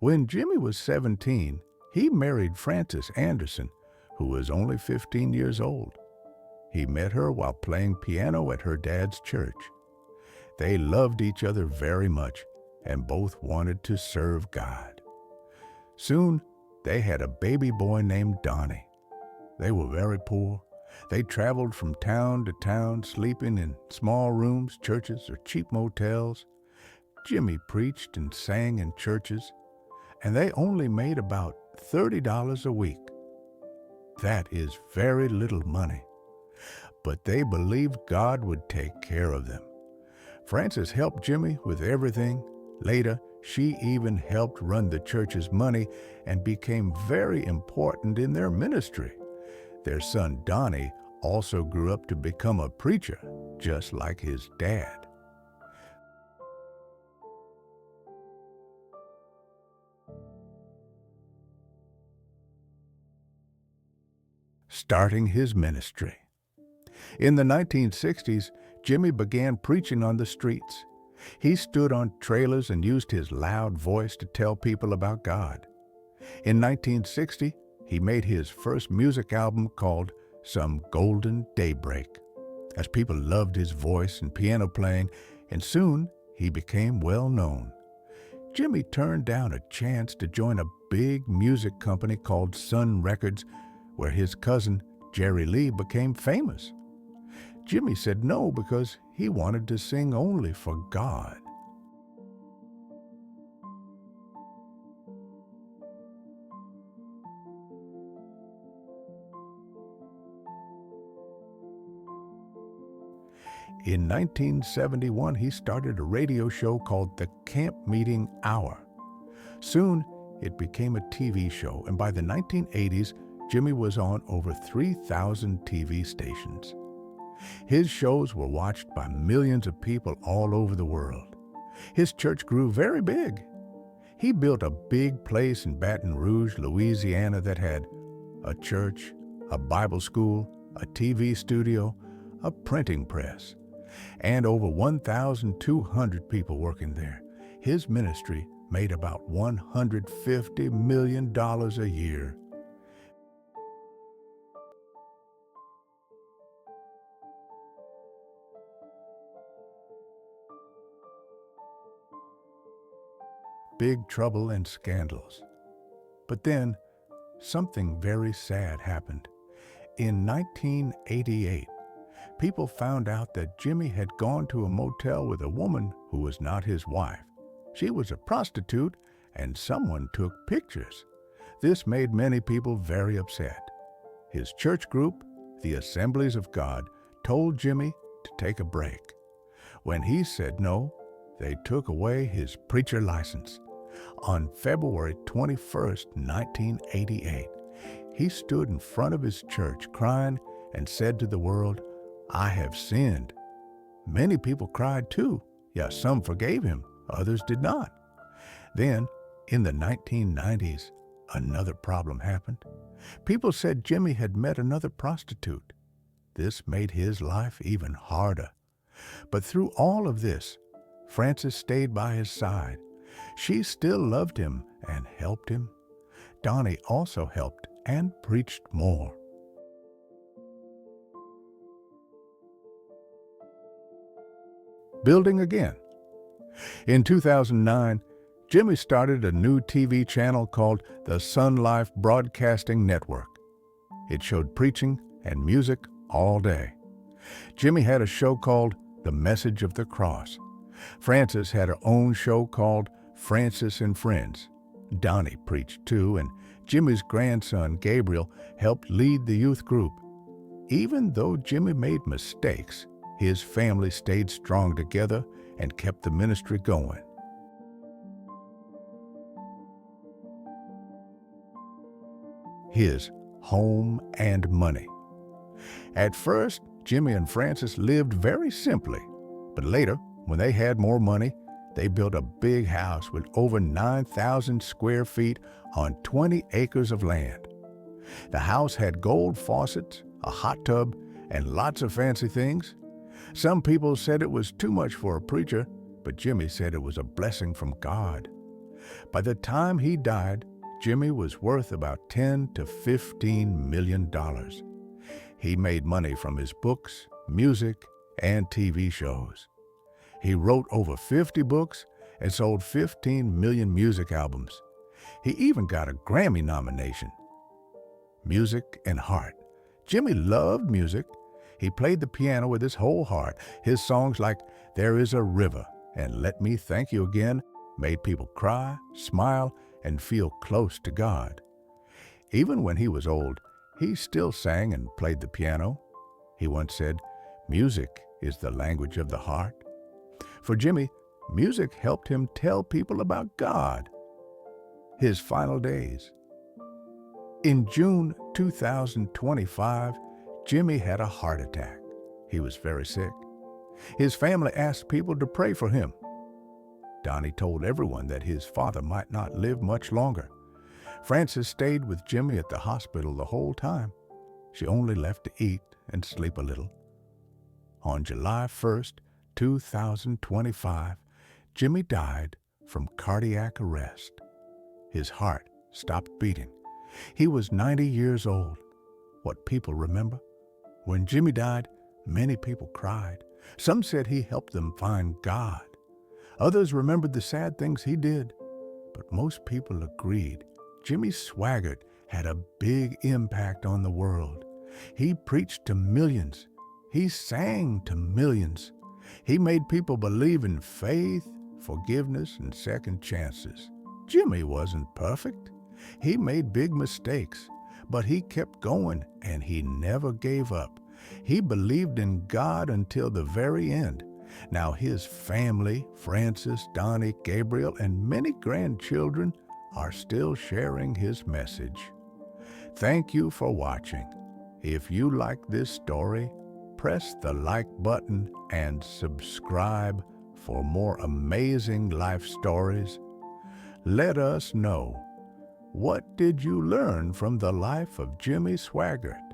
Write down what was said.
When Jimmy was 17, he married Frances Anderson, who was only 15 years old. He met her while playing piano at her dad's church. They loved each other very much and both wanted to serve God. Soon, they had a baby boy named Donnie. They were very poor. They traveled from town to town, sleeping in small rooms, churches, or cheap motels. Jimmy preached and sang in churches, and they only made about $30 a week. That is very little money, but they believed God would take care of them. Frances helped Jimmy with everything. Later, she even helped run the church's money and became very important in their ministry. Their son Donnie also grew up to become a preacher, just like his dad. Starting his ministry. In the 1960s, Jimmy began preaching on the streets. He stood on trailers and used his loud voice to tell people about God. In 1960, he made his first music album called Some Golden Daybreak, as people loved his voice and piano playing, and soon he became well known. Jimmy turned down a chance to join a big music company called Sun Records, where his cousin Jerry Lee became famous. Jimmy said no because he wanted to sing only for God. In 1971, he started a radio show called The Camp Meeting Hour. Soon, it became a TV show, and by the 1980s, Jimmy was on over 3,000 TV stations. His shows were watched by millions of people all over the world. His church grew very big. He built a big place in Baton Rouge, Louisiana that had a church, a Bible school, a TV studio, a printing press, and over 1,200 people working there. His ministry made about $150 million a year. Big trouble and scandals. But then, something very sad happened. In 1988, people found out that Jimmy had gone to a motel with a woman who was not his wife. She was a prostitute, and someone took pictures. This made many people very upset. His church group, the Assemblies of God, told Jimmy to take a break. When he said no, they took away his preacher license. On February 21st, 1988, he stood in front of his church crying and said to the world, "I have sinned." Many people cried too. Yes, some forgave him, others did not. Then, in the 1990s, another problem happened. People said Jimmy had met another prostitute. This made his life even harder. But through all of this, Frances stayed by his side. She still loved him and helped him. Donnie also helped and preached more. Building again. In 2009, Jimmy started a new TV channel called the Sun Life Broadcasting Network. It showed preaching and music all day. Jimmy had a show called The Message of the Cross. Frances had her own show called Frances and Friends. Donnie preached too, and Jimmy's grandson, Gabriel, helped lead the youth group. Even though Jimmy made mistakes, his family stayed strong together and kept the ministry going. His home and money. At first, Jimmy and Frances lived very simply, but later, when they had more money, they built a big house with over 9,000 square feet on 20 acres of land. The house had gold faucets, a hot tub, and lots of fancy things. Some people said it was too much for a preacher, but Jimmy said it was a blessing from God. By the time he died, Jimmy was worth about $10 to $15 million. He made money from his books, music, and TV shows. He wrote over 50 books and sold 15 million music albums. He even got a Grammy nomination. Music and heart. Jimmy loved music. He played the piano with his whole heart. His songs like There Is a River and Let Me Thank You Again made people cry, smile, and feel close to God. Even when he was old, he still sang and played the piano. He once said, "Music is the language of the heart." For Jimmy, music helped him tell people about God. His final days. In June 2025, Jimmy had a heart attack. He was very sick. His family asked people to pray for him. Donnie told everyone that his father might not live much longer. Frances stayed with Jimmy at the hospital the whole time. She only left to eat and sleep a little. On July 1st, 2025, Jimmy died from cardiac arrest. His heart stopped beating. He was 90 years old. What people remember? When Jimmy died, many people cried. Some said he helped them find God. Others remembered the sad things he did. But most people agreed Jimmy Swaggart had a big impact on the world. He preached to millions. He sang to millions. He made people believe in faith, forgiveness, and second chances. Jimmy wasn't perfect. He made big mistakes, but he kept going and he never gave up. He believed in God until the very end. Now his family, Frances, Donnie, Gabriel, and many grandchildren are still sharing his message. Thank you for watching. If you like this story, press the like button and subscribe for more amazing life stories. Let us know, what did you learn from the life of Jimmy Swaggart?